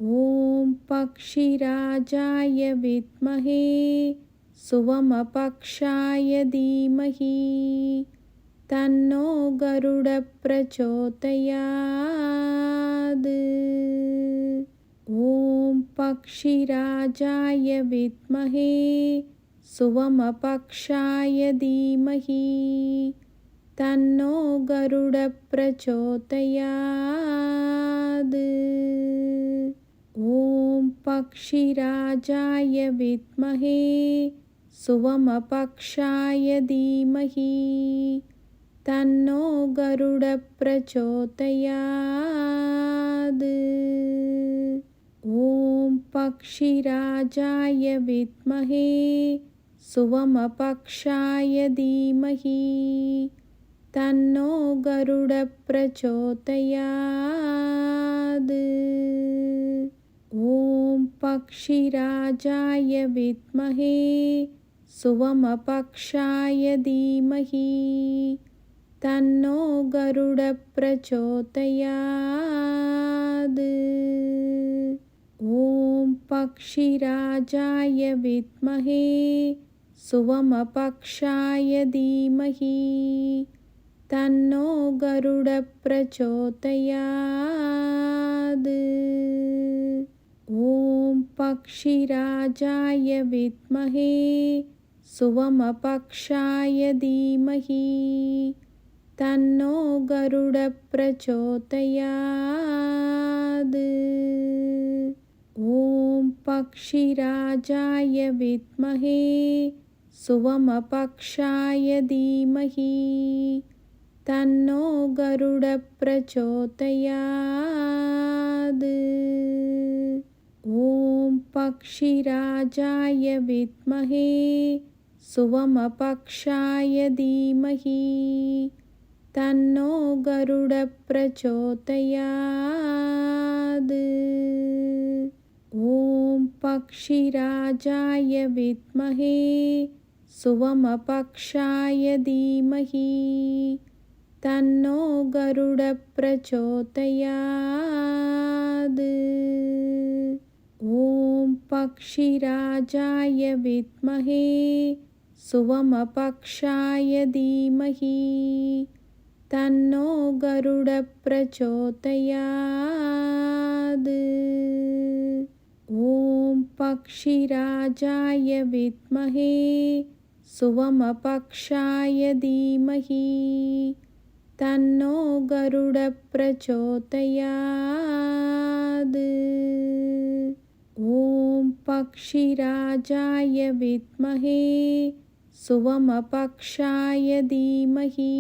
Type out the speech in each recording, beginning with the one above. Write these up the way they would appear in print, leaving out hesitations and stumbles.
ॐ पक्षिराजाय विद्महे सुवमपक्षाय धीमहि तन्नो गरुडः प्रचोदयात्। ॐ पक्षिराजाय विद्महे सुवमपक्षाय धीमहि तन्नो गरुडः प्रचोदयात्। ॐ पक्षिराजाय विद्महे सुवमपक्षाय धीमहि तन्नो गरुडः प्रचोदयात्। ॐ पक्षिराजाय विद्महे सुवमपक्षाय धीमहि तन्नो गरुडः प्रचोदयात्। ॐ पक्षिराजाय विद्महे सुवमपक्षाय धीमहि तन्नो गरुडः प्रचोदयात्। ॐ पक्षिराजाय विद्महे सुवमपक्षाय धीमहि तन्नो गरुडः प्रचोदयात्। ॐ पक्षिराजाय विद्महे सुवमपक्षाय धीमहि तन्नो गरुडः प्रचोदयात्। ॐ पक्षिराजाय विद्महे सुवमपक्षाय धीमहि तन्नो गरुडः प्रचोदयात्। ॐ पक्षिराजाय विद्महे सुवमपक्षाय धीमहि तन्नो गरुडः प्रचोदयात्। ॐ पक्षिराजाय विद्महे सुवमपक्षाय धीमहि तन्नो गरुडः प्रचोदयात्। ॐ पक्षिराजाय विद्महे सुवमपक्षाय धीमहि तन्नो गरुडः प्रचोदयात्। ॐ पक्षिराजाय विद्महे सुवमपक्षाय धीमहि तन्नो गरुडः प्रचोदयात्। ॐ पक्षिराजाय विद्महे सुवमपक्षाय धीमहि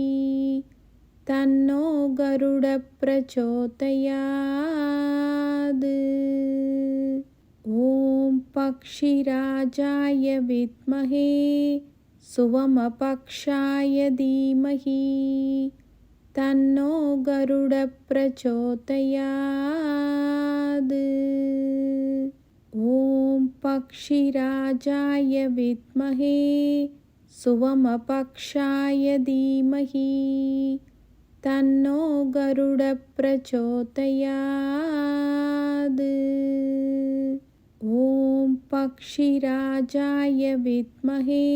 तन्नो गरुडः प्रचोदयात्। ॐ पक्षिराजाय विद्महे सुवमपक्षाय धीमहि तन्नो गरुडः प्रचोदयात्। ॐ पक्षिराजाय विद्महे सुवमपक्षाय धीमहि तन्नो गरुडः प्रचोदयात्। ॐ पक्षिराजाय विद्महे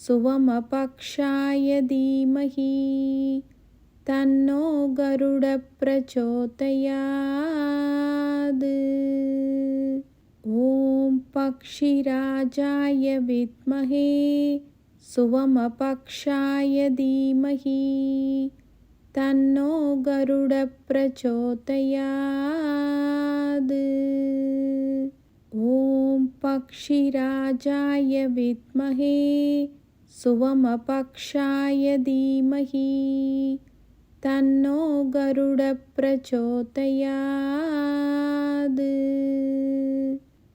सुवमपक्षाय धीमहि तन्नो गरुडः प्रचोदयात्। ॐ पक्षिराजाय विद्महे सुवमपक्षाय धीमहि तन्नो गरुडः प्रचोदयात्। ॐ पक्षिराजाय विद्महे सुवमपक्षाय धीमहि तन्नो गरुडः प्रचोदयात्।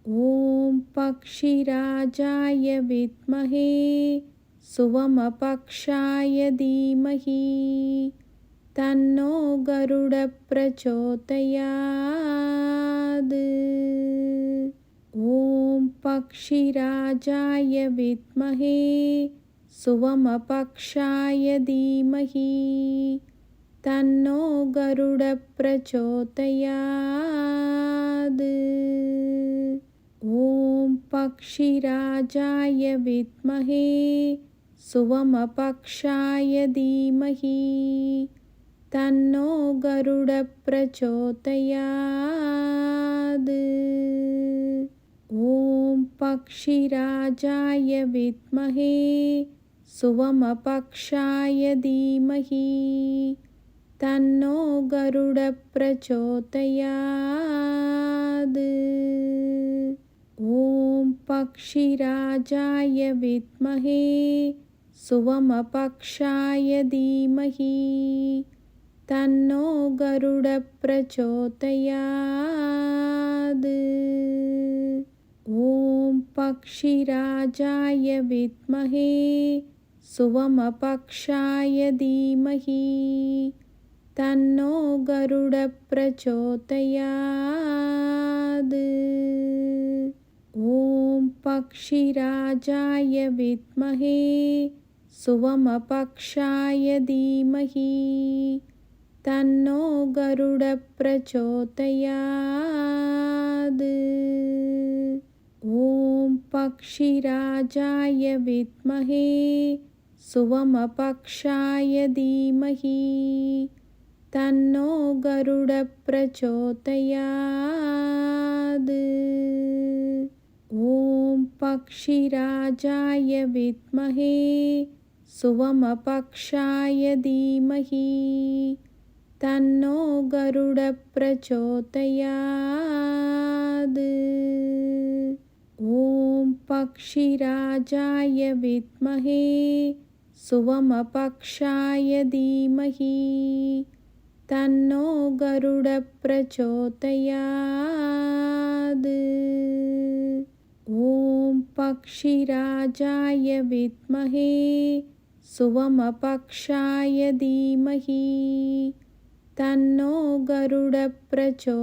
ॐ पक्षिराजाय विद्महे सुवमपक्षाय धीमहि तन्नो गरुडः प्रचोदयात्। ॐ पक्षिराजाय विद्महे सुवमपक्षाय धीमहि तन्नो गरुडः प्रचोदयात्। पक्षिराजाय विद्महे सुवमपक्षाय धीमहि तन्नो गरुडः प्रचोदयात्। ॐ पक्षिराजाय विद्महे सुवमपक्षाय धीमहि तन्नो गरुडः प्रचोदयात्। ॐ पक्षिराजाय विद्महे सुवमपक्षाय धीमहि तन्नो गरुडः प्रचोदयात्। ॐ पक्षिराजाय विद्महे सुवमपक्षाय धीमहि तन्नो गरुडः प्रचोदयात्। ॐ पक्षिराजाय विद्महे सुवमपक्षाय धीमहि तन्नो गरुडः प्रचोदयात्। ॐ पक्षिराजाय विद्महे सुवमपक्षाय धीमहि तन्नो गरुडः प्रचोदयात्। ॐ पक्षिराजाय विद्महे सुवमपक्षाय धीमहि तन्नो गरुडः प्रचोदयात्। ॐ पक्षिराजाय विद्महे सुवमपक्षाय धीमहि तन्नो गरुडः प्रचोदयात्। ॐ पक्षिराजाय विद्महे सुवमपक्षाय धीमहि तन्नो गरुडः प्रचोदयात्।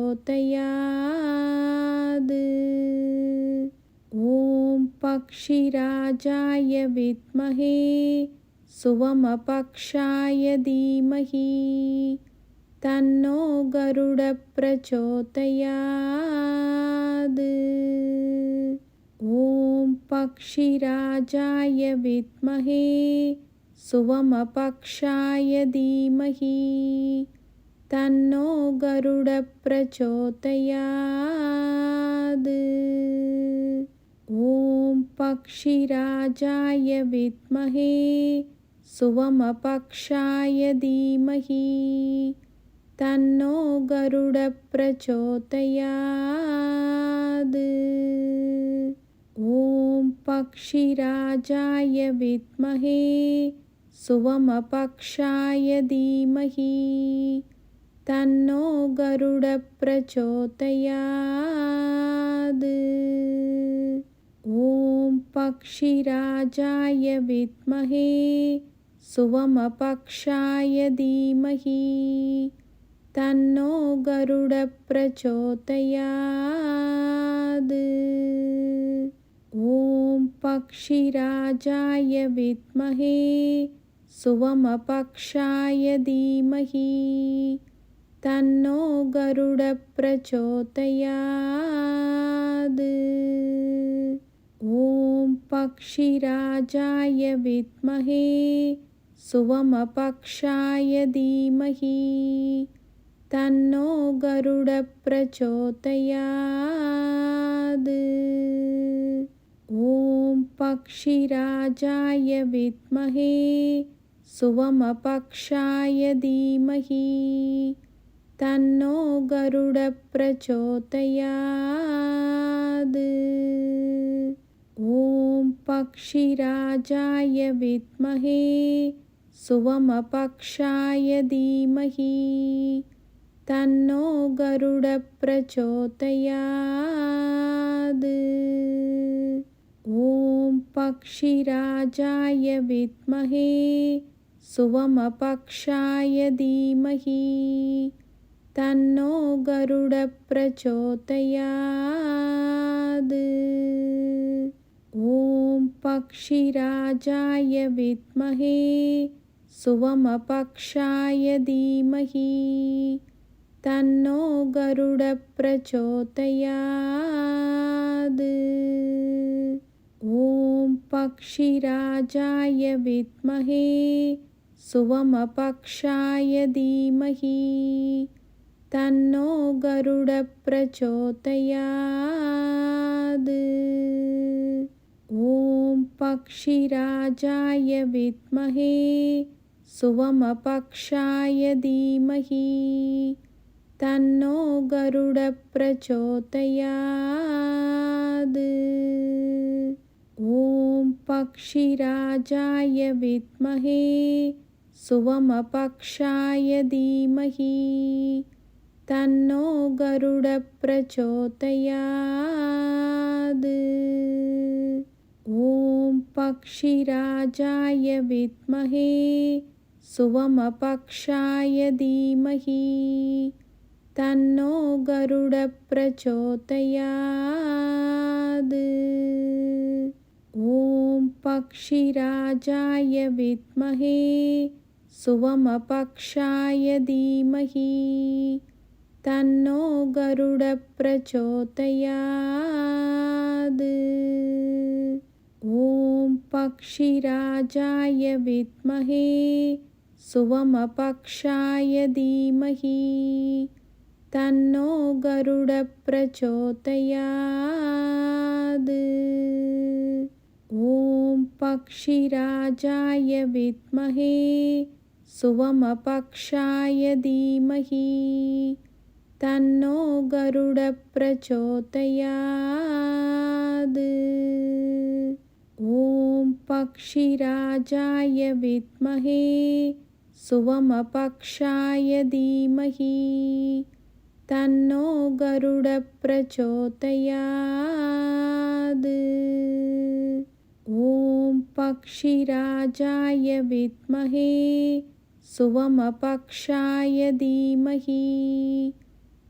ॐ पक्षिराजाय विद्महे सुवमपक्षाय धीमहि तन्नो गरुडः प्रचोदयात्। ॐ पक्षिराजाय विद्महे सुवमपक्षाय धीमहि तन्नो गरुडः प्रचोदयात्। ॐ पक्षिराजाय विद्महे सुवमपक्षाय धीमहि तन्नो गरुडः प्रचोदयात्। ॐ पक्षिराजाय विद्महे सुवमपक्षाय धीमहि तन्नो गरुडः प्रचोदयात्। ॐ पक्षिराजाय विद्महे सुवमपक्षाय धीमहि तन्नो गरुडः प्रचोदयात्। ॐ पक्षिराजाय विद्महे सुवमपक्षाय धीमहि तन्नो गरुडः प्रचोदयात्। ॐ पक्षिराजाय विद्महे सुवमपक्षाय धीमहि तन्नो गरुडः प्रचोदयात्। ॐ पक्षिराजाय विद्महे सुवमपक्षाय धीमहि तन्नो गरुडः प्रचोदयात्। ॐ पक्षिराजाय विद्महे सुवमपक्षाय धीमहि तन्नो गरुडः प्रचोदयात्। ॐ पक्षिराजाय विद्महे सुवमपक्षाय धीमहि तन्नो गरुडः प्रचोदयात्। ॐ पक्षिराजाय विद्महे सुवमपक्षाय धीमहि तन्नो गरुडः प्रचोदयात्। ॐ पक्षिराजाय विद्महे सुवमपक्षाय धीमहि तन्नो गरुडः प्रचोदयात्। ॐ पक्षिराजाय विद्महे सुवमपक्षाय धीमहि तन्नो गरुडः प्रचोदयात्। ॐ पक्षिराजाय विद्महे सुवमपक्षाय धीमहि तन्नो गरुडः प्रचोदयात्। ॐ पक्षिराजाय विद्महे सुवमपक्षाय धीमहि तन्नो गरुडः प्रचोदयात्। ॐ पक्षिराजाय विद्महे सुवमपक्षाय धीमहि तन्नो गरुडः प्रचोदयात्। ॐ पक्षिराजाय विद्महे सुवमपक्षाय धीमहि तन्नो गरुडः प्रचोदयात्। ॐ पक्षिराजाय विद्महे सुवमपक्षाय धीमहि तन्नो गरुडः प्रचोदयात्। ॐ पक्षिराजाय विद्महे सुवमपक्षाय धीमहि तन्नो गरुडः प्रचोदयात्। ॐ पक्षिराजाय विद्महे सुवमपक्षाय धीमहि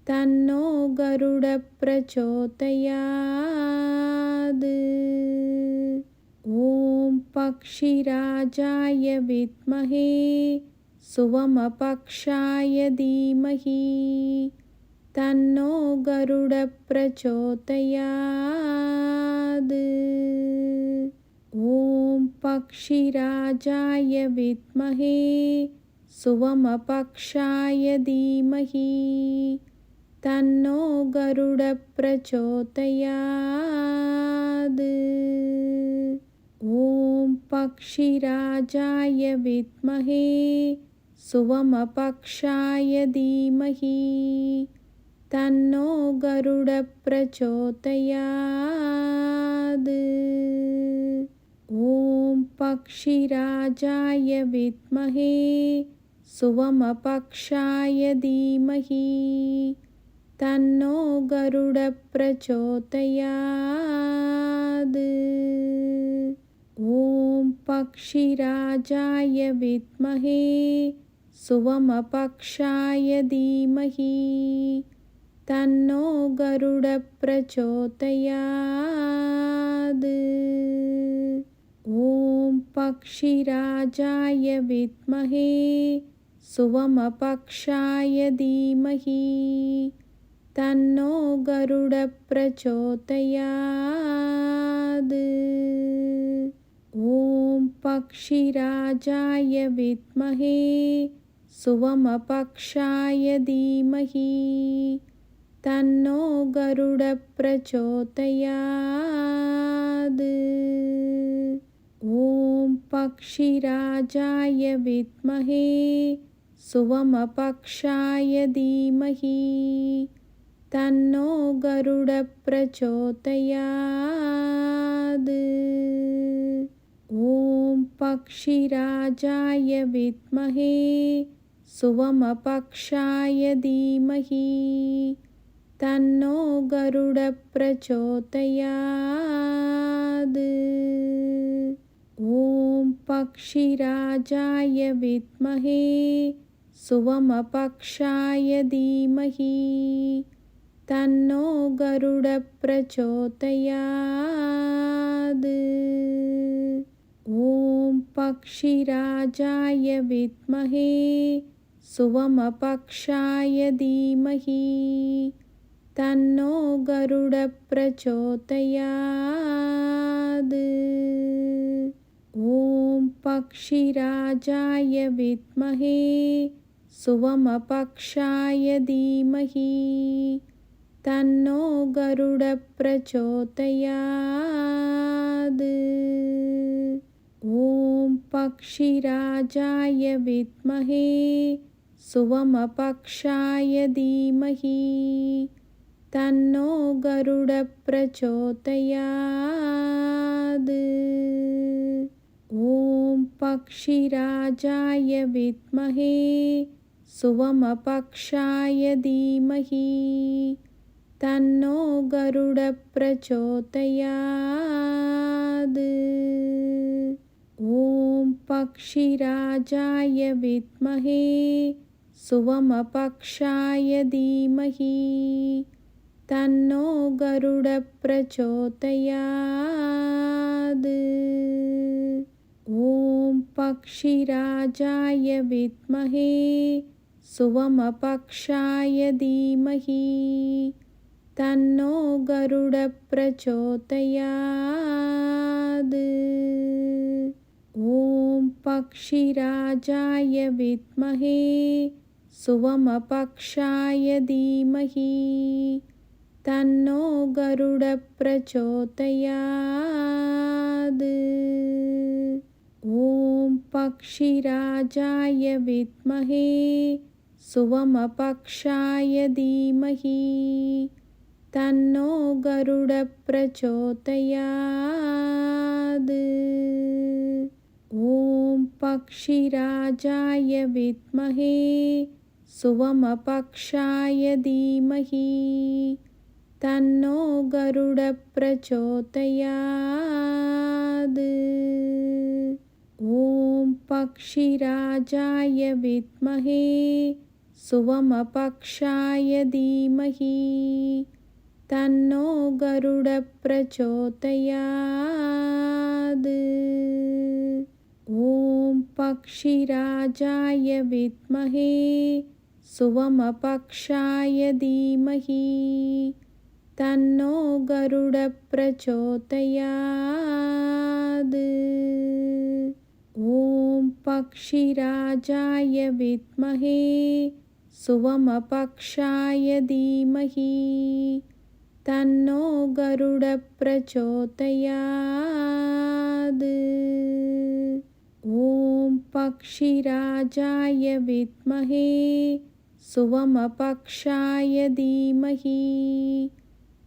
तन्नो गरुडः प्रचोदयात्। ॐ पक्षिराजाय विद्महे सुवमपक्षाय धीमहि तन्नो गरुडः प्रचोदयात्। ॐ पक्षिराजाय विद्महे सुवमपक्षाय धीमहि तन्नो गरुडः प्रचोदयात्। ॐ पक्षिराजाय विद्महे सुवमपक्षाय धीमहि तन्नो गरुडः प्रचोदयात्। ॐ पक्षिराजाय विद्महे सुवमपक्षाय धीमहि तन्नो गरुडः प्रचोदयात्। ॐ पक्षिराजाय विद्महे सुवमपक्षाय धीमहि तन्नो गरुडः प्रचोदयात्। ॐ पक्षिराजाय विद्महे सुवमपक्षाय धीमहि तन्नो गरुडः प्रचोदयात्। ॐ पक्षिराजाय विद्महे सुवमपक्षाय धीमहि तन्नो गरुडः प्रचोदयात्। ॐ पक्षिराजाय विद्महे सुवमपक्षाय धीमहि तन्नो गरुडः प्रचोदयात्। ॐ पक्षिराजाय विद्महे सुवमपक्षाय धीमहि तन्नो गरुडः प्रचोदयात्। ॐ पक्षिराजाय विद्महे सुवमपक्षाय धीमहि तन्नो गरुडः प्रचोदयात्। ॐ पक्षिराजाय विद्महे सुवमपक्षाय धीमहि तन्नो गरुडः प्रचोदयात्। ॐ पक्षिराजाय विद्महे सुवमपक्षाय धीमहि तन्नो गरुडः प्रचोदयात्। ॐ पक्षिराजाय विद्महे सुवमपक्षाय धीमहि तन्नो गरुडः प्रचोदयात्। ॐ पक्षिराजाय विद्महे सुवमपक्षाय धीमहि तन्नो गरुडः प्रचोदयात्। ॐ पक्षिराजाय विद्महे सुवमपक्षाय धीमहि तन्नो गरुडः प्रचोदयात्। ॐ पक्षिराजाय विद्महे सुवमपक्षाय धीमहि तन्नो गरुडः प्रचोदयात्। ॐ पक्षिराजाय विद्महे सुवमपक्षाय धीमहि तन्नो गरुडः प्रचोदयात्। ॐ पक्षिराजाय विद्महे सुवमपक्षाय धीमहि तन्नो गरुडः प्रचोदयात्। ॐ पक्षिराजाय विद्महे सुवमपक्षाय धीमहि तन्नो गरुडः प्रचोदयात्। ॐ पक्षिराजाय विद्महे सुवमपक्षाय धीमहि तन्नो गरुडः प्रचोदयात्। ॐ पक्षिराजाय विद्महे सुवमपक्षाय धीमहि तन्नो गरुडः प्रचोदयात्। ॐ पक्षिराजाय विद्महे सुवमपक्षाय धीमहि तन्नो गरुडः प्रचोदयात्। ॐ पक्षिराजाय विद्महे सुवमपक्षाय धीमहि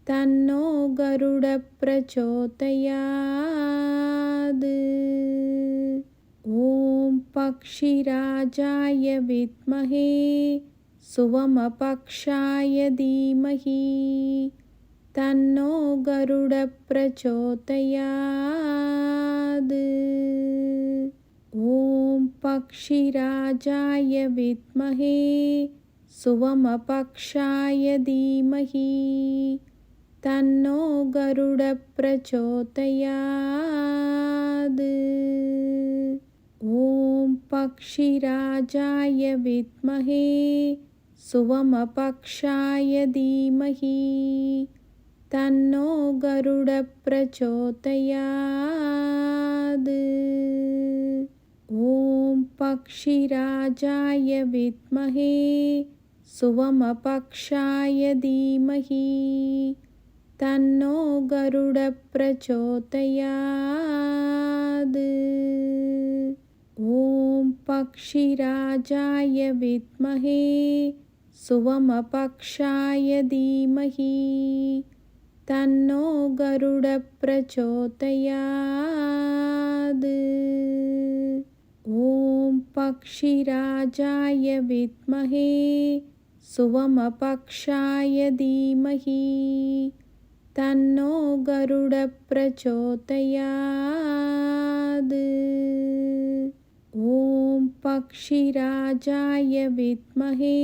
तन्नो गरुडः प्रचोदयात्। ॐ पक्षिराजाय विद्महे सुवमपक्षाय धीमहि तन्नो गरुडः प्रचोदयात्। ॐ पक्षिराजाय विद्महे सुवमपक्षाय धीमहि तन्नो गरुडः प्रचोदयात्। ॐ पक्षिराजाय विद्महे सुवमपक्षाय धीमहि तन्नो गरुडः प्रचोदयात्। ॐ पक्षिराजाय विद्महे सुवमपक्षाय धीमहि तन्नो गरुडः प्रचोदयात्। ॐ पक्षिराजाय विद्महे सुवमपक्षाय धीमहि तन्नो गरुडः प्रचोदयात्। ॐ पक्षिराजाय विद्महे सुवमपक्षाय धीमहि तन्नो गरुडः प्रचोदयात्। ॐ पक्षिराजाय विद्महे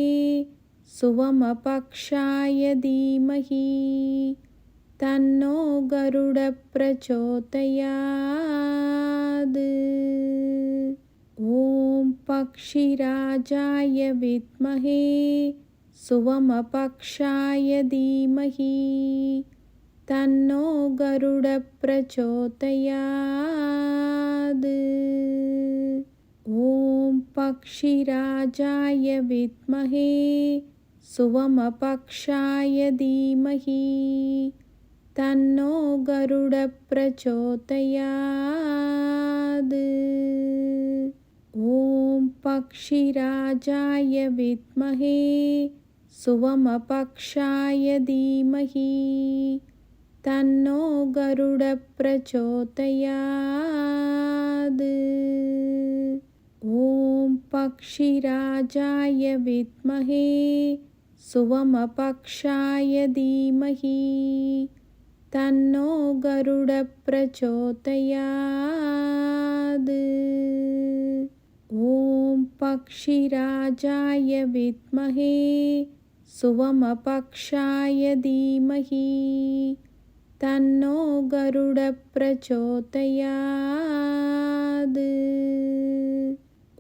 सुवमपक्षाय धीमहि तन्नो गरुडः प्रचोदयात्। ॐ पक्षिराजाय विद्महे सुवमपक्षाय धीमहि तन्नो गरुडः प्रचोदयात्। ॐ पक्षिराजाय विद्महे सुवमपक्षाय धीमहि तन्नो गरुडः प्रचोदयात्। ॐ पक्षिराजाय विद्महे सुवमपक्षाय धीमहि तन्नो गरुडः प्रचोदयात्। ॐ पक्षिराजाय विद्महे सुवमपक्षाय धीमहि तन्नो गरुडः प्रचोदयात्। ॐ पक्षिराजाय विद्महे सुवमपक्षाय धीमहि तन्नो गरुडः प्रचोदयात्।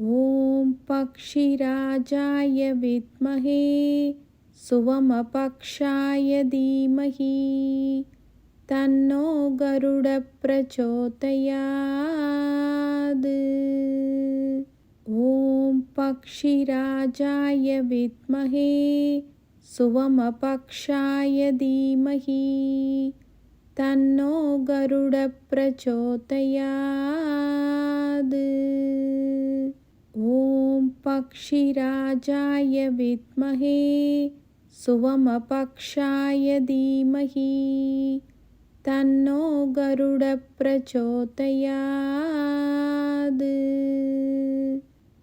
ॐ पक्षिराजाय विद्महे सुवमपक्षाय धीमहि तन्नो गरुडः प्रचोदयात्। ॐ पक्षिराजाय विद्महे सुवमपक्षाय धीमहि तन्नो गरुडः प्रचोदयात्। ॐ पक्षिराजाय विद्महे सुवमपक्षाय धीमहि तन्नो गरुडः प्रचोदयात्।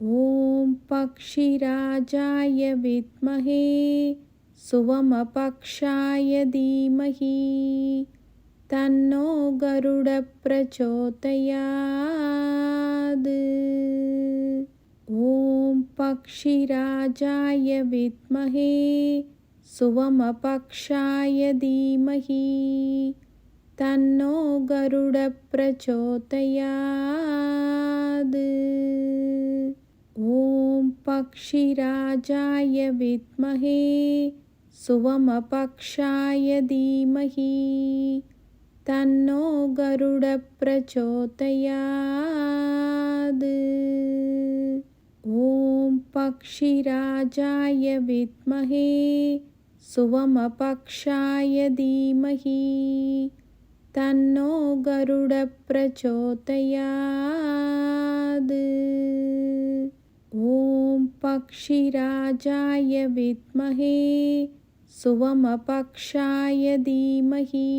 ॐ पक्षिराजाय विद्महे सुवमपक्षाय धीमहि तन्नो गरुडः प्रचोदयात्। ॐ पक्षिराजाय विद्महे सुवमपक्षाय धीमहि तन्नो गरुडः प्रचोदयात्। ॐ पक्षिराजाय विद्महे सुवमपक्षाय धीमहि तन्नो गरुडः प्रचोदयात्। ॐ पक्षिराजाय विद्महे सुवमपक्षाय धीमहि तन्नो गरुडः प्रचोदयात्। ॐ पक्षिराजाय विद्महे सुवमपक्षाय धीमहि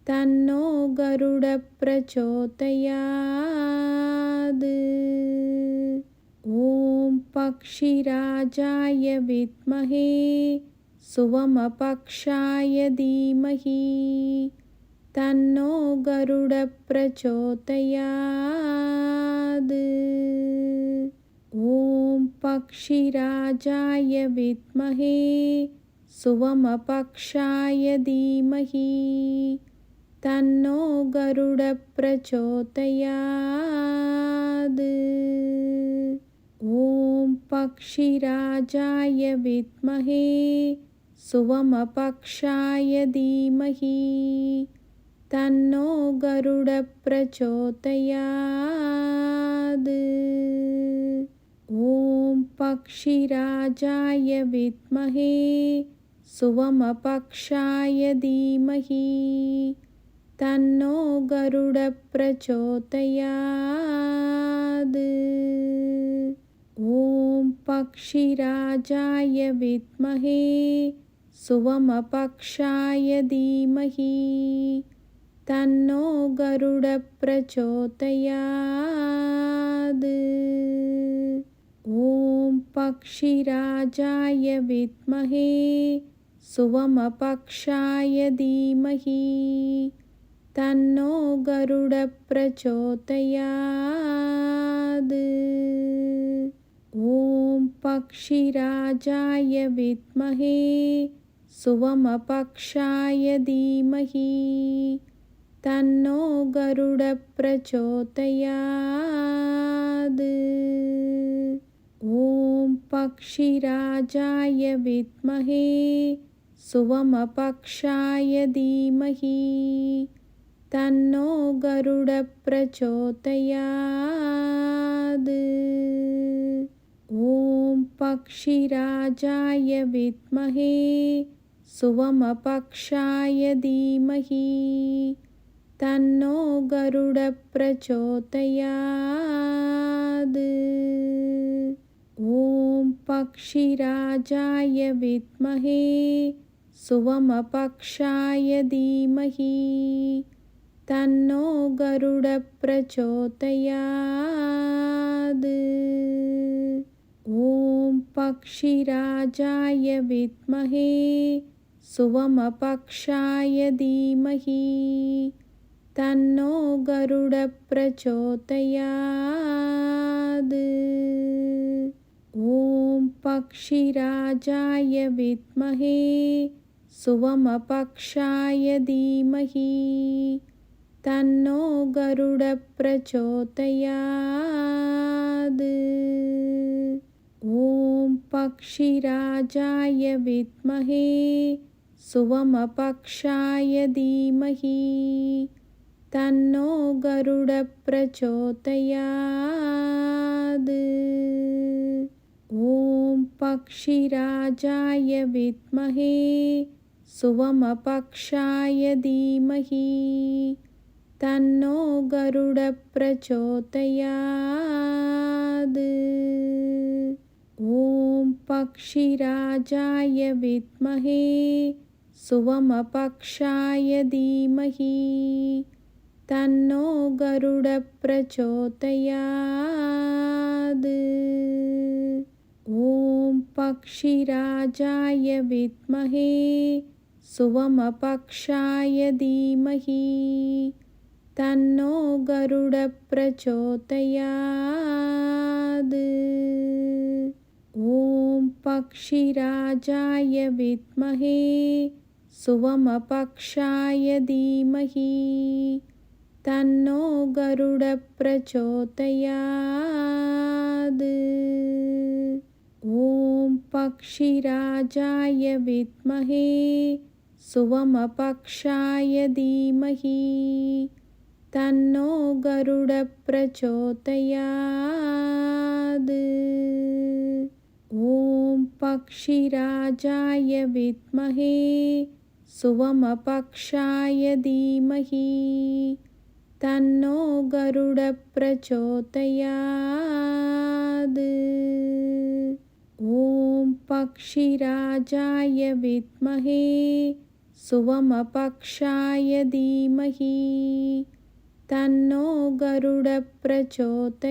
तन्नो गरुडः प्रचोदयात्। ॐ पक्षिराजाय विद्महे सुवमपक्षाय धीमहि तन्नो गरुडः प्रचोदयात्। ॐ पक्षिराजाय विद्महे सुवमपक्षाय धीमहि तन्नो गरुडः प्रचोदयात्। ॐ पक्षिराजाय विद्महे सुवमपक्षाय धीमहि तन्नो गरुडः प्रचोदयात्। ॐ पक्षिराजाय विद्महे सुवमपक्षाय धीमहि तन्नो गरुडः प्रचोदयात्। ॐ पक्षिराजाय विद्महे सुवमपक्षाय धीमहि तन्नो गरुडः प्रचोदयात्। ॐ पक्षिराजाय विद्महे सुवमपक्षाय धीमहि तन्नो गरुडः प्रचोदयात्। ॐ पक्षिराजाय विद्महे सुवमपक्षाय धीमहि तन्नो गरुडः प्रचोदयात्। ॐ पक्षिराजाय विद्महे सुवमपक्षाय धीमहि तन्नो गरुडः प्रचोदयात्। ॐ पक्षिराजाय विद्महे सुवमपक्षाय धीमहि तन्नो गरुडः प्रचोदयात्। ॐ पक्षिराजाय विद्महे सुवमपक्षाय धीमहि तन्नो गरुडः प्रचोदयात्। ॐ पक्षिराजाय विद्महे सुवमपक्षाय धीमहि तन्नो गरुडः प्रचोदयात्। ॐ पक्षिराजाय विद्महे सुवमपक्षाय धीमहि तन्नो गरुडः प्रचोदयात्। ॐ पक्षिराजाय विद्महे सुवमपक्षाय धीमहि तन्नो गरुडः प्रचोदयात्। ॐ पक्षिराजाय विद्महे सुवमपक्षाय धीमहि तन्नो गरुडः प्रचोदयात्। ॐ पक्षिराजाय विद्महे सुवमपक्षाय धीमहि तन्नो गरुडः प्रचोदयात्। ॐ पक्षिराजाय विद्महे सुवमपक्षाय धीमहि तन्नो गरुडः प्रचोदयात्। ॐ पक्षिराजाय विद्महे सुवमपक्षाय धीमहि तन्नो गरुडः प्रचोदयात्। ॐ पक्षिराजाय विद्महे सुवमपक्षाय धीमहि तन्नो गरुडः प्रचोदयात्। ॐ पक्षिराजाय विद्महे सुवमपक्षाय धीमहि तन्नो गरुडः प्रचोदयात्। ॐ पक्षिराजाय विद्महे सुवमपक्षाय धीमहि तन्नो गरुडः प्रचोदयात्।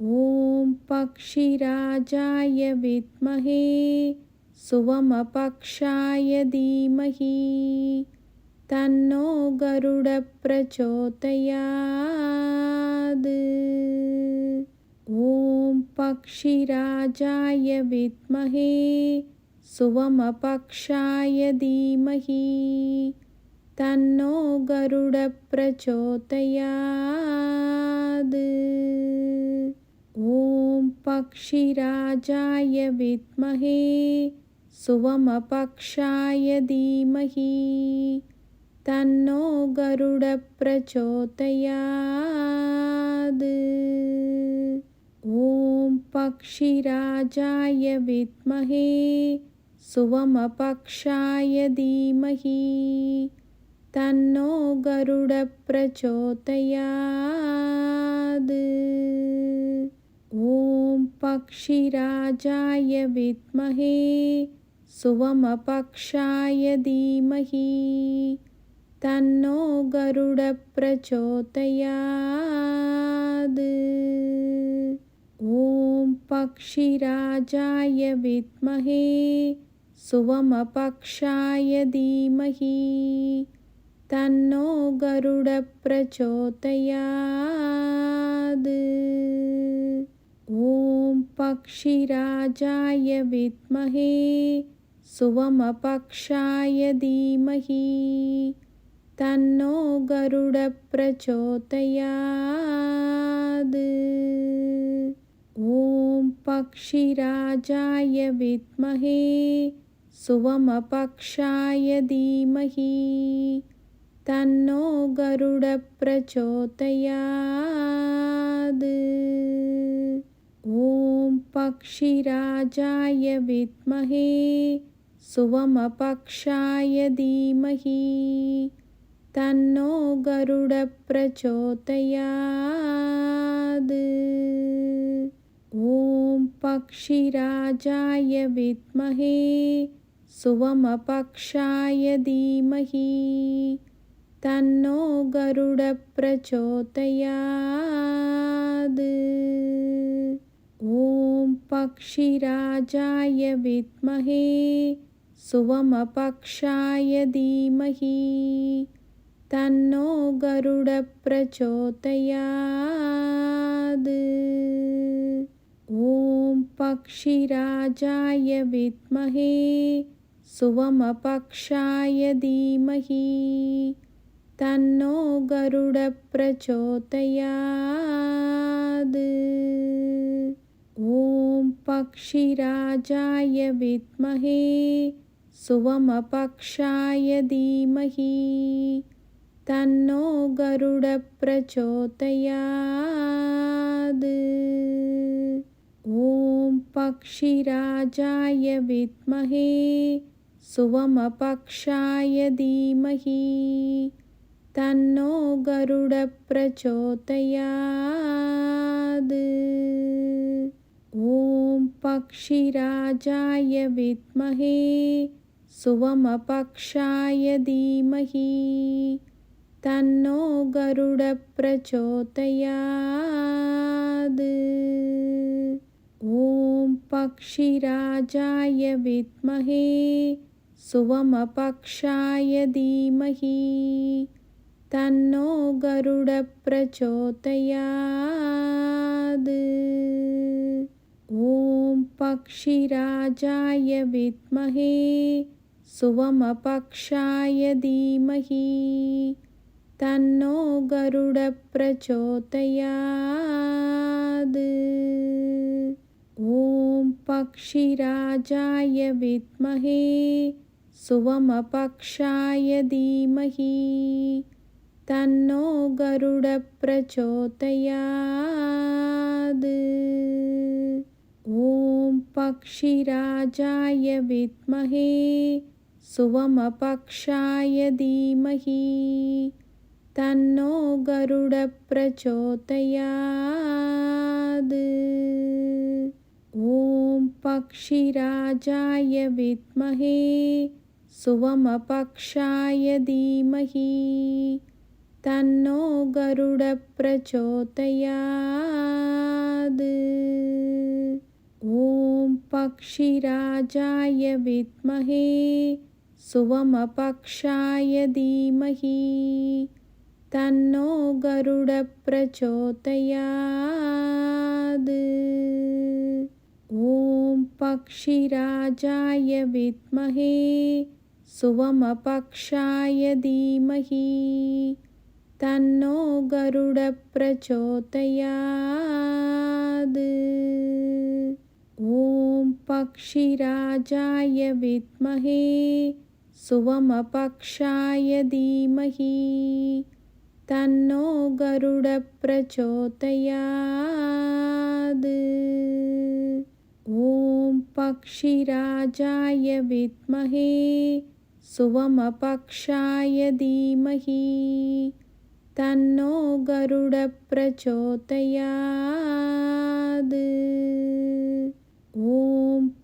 ॐ पक्षिराजाय विद्महे सुवमपक्षाय धीमहि तन्नो गरुडः प्रचोदयात्। ॐ पक्षिराजाय विद्महे सुवमपक्षाय धीमहि तन्नो गरुडः प्रचोदयात्। ॐ पक्षिराजाय विद्महे सुवमपक्षाय धीमहि तन्नो गरुडः प्रचोदयात्। ॐ पक्षिराजाय विद्महे सुवमपक्षाय धीमहि तन्नो गरुडः प्रचोदयात्। ॐ पक्षिराजाय विद्महे सुवमपक्षाय धीमहि तन्नो गरुडः प्रचोदयात्। ॐ पक्षिराजाय विद्महे सुवमपक्षाय धीमहि तन्नो गरुडः प्रचोदयात्। ॐ पक्षिराजाय विद्महे सुवमपक्षाय धीमहि तन्नो गरुडः प्रचोदयात्। ॐ पक्षिराजाय विद्महे सुवमपक्षाय धीमहि तन्नो गरुडः प्रचोदयात्। ॐ पक्षिराजाय विद्महे सुवमपक्षाय धीमहि तन्नो गरुडः प्रचोदयात्। ॐ पक्षिराजाय विद्महे सुवमपक्षाय धीमहि तन्नो गरुडः प्रचोदयात्। ॐ पक्षिराजाय विद्महे सुवमपक्षाय धीमहि तन्नो गरुडः प्रचोदयात्। ॐ पक्षिराजाय विद्महे सुवमपक्षाय धीमहि तन्नो गरुडः प्रचोदयात्। ॐ पक्षिराजाय विद्महे सुवमपक्षाय धीमहि तन्नो गरुडः प्रचोदयात्। ॐ पक्षिराजाय विद्महे सुवमपक्षाय धीमहि तन्नो गरुडः प्रचोदयात्। ॐ पक्षिराजाय विद्महे सुवमपक्षाय धीमहि तन्नो गरुडः प्रचोदयात्। ॐ पक्षिराजाय विद्महे सुवमपक्षाय धीमहि तन्नो गरुडः प्रचोदयात्। ॐ पक्षिराजाय विद्महे सुवमपक्षाय धीमहि तन्नो गरुडः प्रचोदयात्। ॐ पक्षिराजाय विद्महे सुवमपक्षाय धीमहि तन्नो गरुडः प्रचोदयात्। ॐ पक्षिराजाय विद्महे सुवमपक्षाय धीमहि तन्नो गरुडः प्रचोदयात्। ॐ पक्षिराजाय विद्महे सुवमपक्षाय धीमहि तन्नो गरुडः प्रचोदयात्। ॐ पक्षिराजाय विद्महे सुवमपक्षाय धीमहि तन्नो गरुडः प्रचोदयात्। ॐ पक्षिराजाय विद्महे सुवमपक्षाय धीमहि तन्नो गरुडः प्रचोदयात्। ॐ पक्षिराजाय विद्महे सुवमपक्षाय धीमहि तन्नो गरुडः प्रचोदयात्। ॐ पक्षिराजाय विद्महे सुवमपक्षाय धीमहि तन्नो गरुडः प्रचोदयात्। ॐ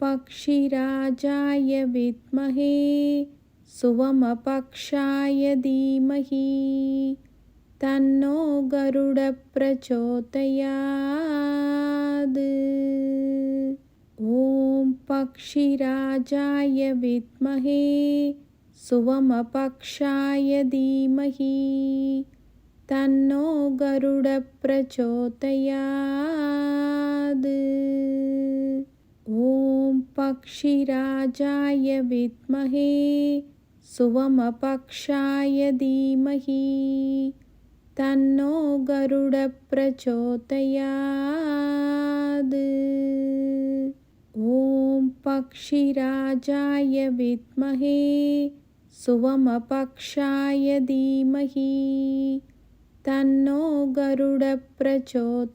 पक्षिराजाय विद्महे सुवमपक्षाय धीमहि तन्नो गरुडः प्रचोदयात्। ॐ पक्षिराजाय विद्महे सुवमपक्षाय धीमहि तन्नो गरुडः प्रचोदयात्। ॐ पक्षिराजाय विद्महे सुवमपक्षाय धीमहि तन्नो गरुडः प्रचोदयात्। ॐ पक्षिराजाय विद्महे सुवमपक्षाय धीमहि तन्नो गरुडः प्रचोदयात्।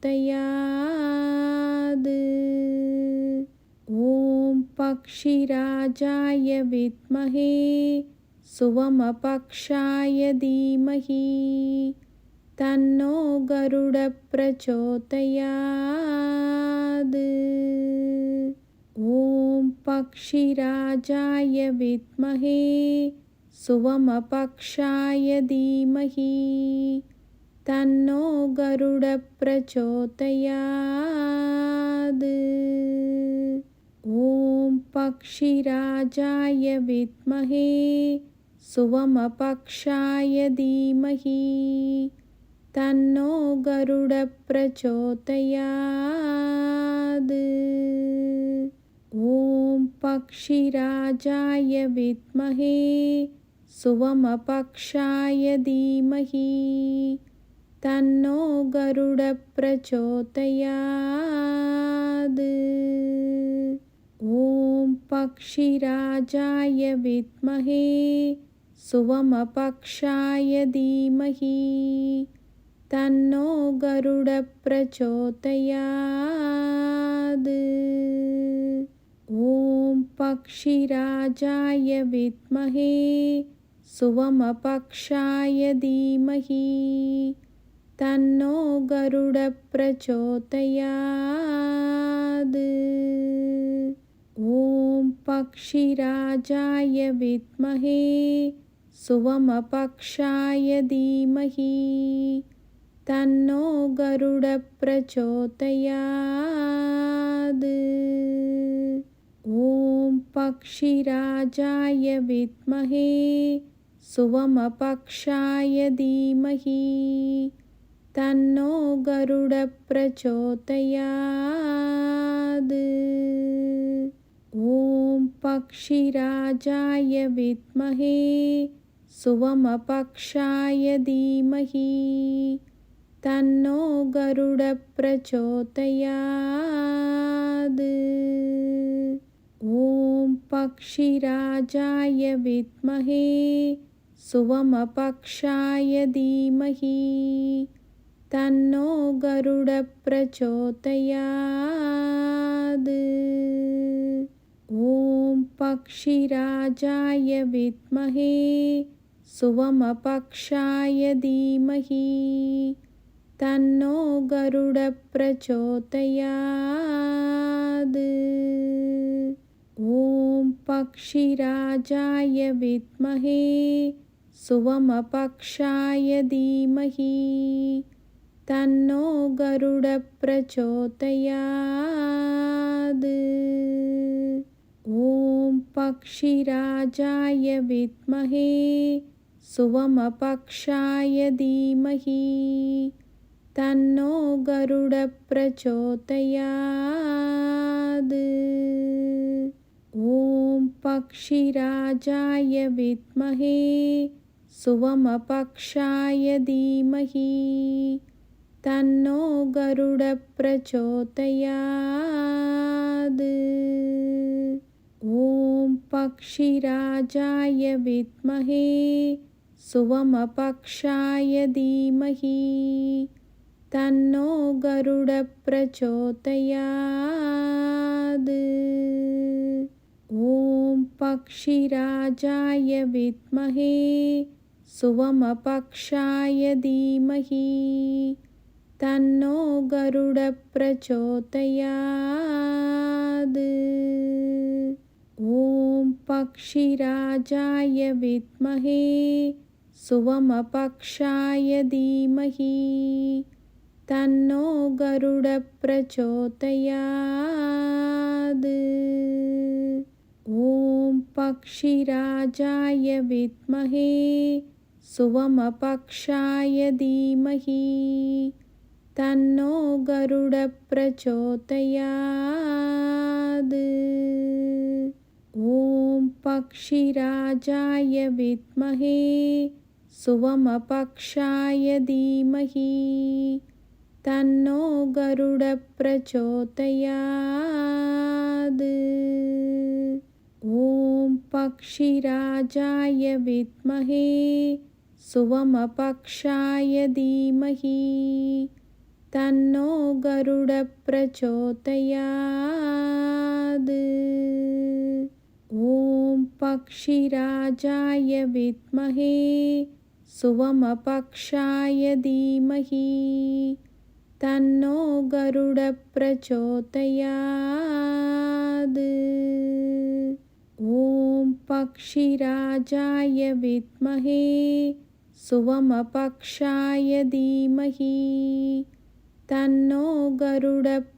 ॐ पक्षिराजाय विद्महे सुवमपक्षाय धीमहि तन्नो गरुडः प्रचोदयात्। ॐ पक्षिराजाय विद्महे सुवमपक्षाय धीमहि तन्नो गरुडः प्रचोदयात्। ॐ पक्षिराजाय विद्महे सुवमपक्षाय धीमहि तन्नो गरुडः प्रचोदयात्। ॐ पक्षिराजाय विद्महे सुवमपक्षाय धीमहि तन्नो गरुडः प्रचोदयात्। ॐ पक्षिराजाय विद्महे सुवमपक्षाय धीमहि तन्नो गरुडः प्रचोदयात्। ॐ पक्षिराजाय विद्महे सुवमपक्षाय धीमहि तन्नो गरुडः प्रचोदयात्। ॐ पक्षिराजाय विद्महे सुवमपक्षाय धीमहि तन्नो गरुडः प्रचोदयात्। ॐ पक्षिराजाय विद्महे सुवमपक्षाय धीमहि तन्नो गरुडः प्रचोदयात्। ॐ पक्षिराजाय विद्महे सुवमपक्षाय धीमहि तन्नो गरुडः प्रचोदयात्। ॐ पक्षिराजाय विद्महे सुवमपक्षाय धीमहि तन्नो गरुडः प्रचोदयात्। ॐ पक्षिराजाय विद्महे सुवमपक्षाय धीमहि तन्नो गरुडः प्रचोदयात्। ॐ पक्षिराजाय विद्महे सुवमपक्षाय धीमहि तन्नो गरुडः प्रचोदयात्। ॐ पक्षिराजाय विद्महे सुवमपक्षाय धीमहि तन्नो गरुडः प्रचोदयात्। ॐ पक्षिराजाय विद्महे सुवमपक्षाय धीमहि तन्नो गरुडः प्रचोदयात्। ॐ पक्षिराजाय विद्महे सुवमपक्षाय धीमहि तन्नो गरुडः प्रचोदयात्। ॐ पक्षिराजाय विद्महे सुवमपक्षाय धीमहि तन्नो गरुडः प्रचोदयात्। ॐ पक्षिराजाय विद्महे सुवमपक्षाय धीमहि तन्नो गरुडः प्रचोदयात्। ॐ पक्षिराजाय विद्महे सुवमपक्षाय धीमहि तन्नो गरुडः प्रचोदयात्। ॐ पक्षिराजाय विद्महे सुवमपक्षाय धीमहि तन्नो गरुडप्रचोदयात्। ॐ पक्षिराजाय विद्महे सुवमपक्षाय धीमहि तन्नो गरुडप्रचोदयात्। ॐ पक्षिराजाय विद्महे सुवमपक्षाय धीमहि तन्नो गरुडप्रचोदयात्। ॐ पक्षिराजाय विद्महे सुवमपक्षाय धीमहि तन्नो गरुडप्रचोदयात्।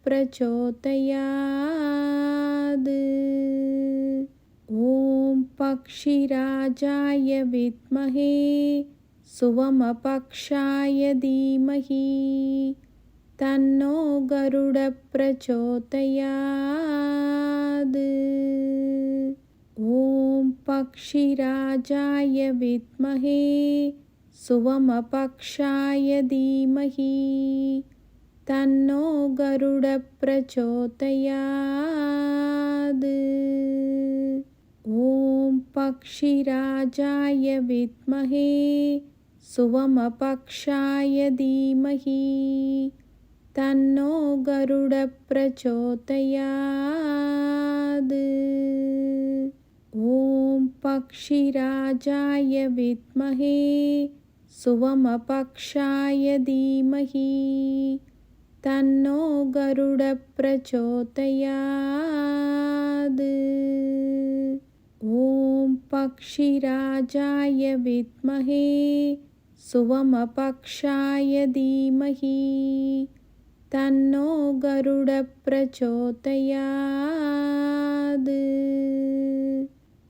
ॐ पक्षिराजाय विद्महे सुवमपक्षाय धीमहि तन्नो गरुडप्रचोदयात्। ॐ पक्षिराजाय विद्महे सुवमपक्षाय धीमहि तन्नो गरुडप्रचोदयात्। ॐ पक्षिराजाय विद्महे सुवमपक्षाय धीमहि तन्नो गरुडप्रचोदयात्। ॐ पक्षिराजाय विद्महे सुवमपक्षाय धीमहि तन्नो गरुडप्रचोदयात्। ॐ पक्षिराजाय विद्महे सुवमपक्षाय धीमहि तन्नो गरुडप्रचोदयात्।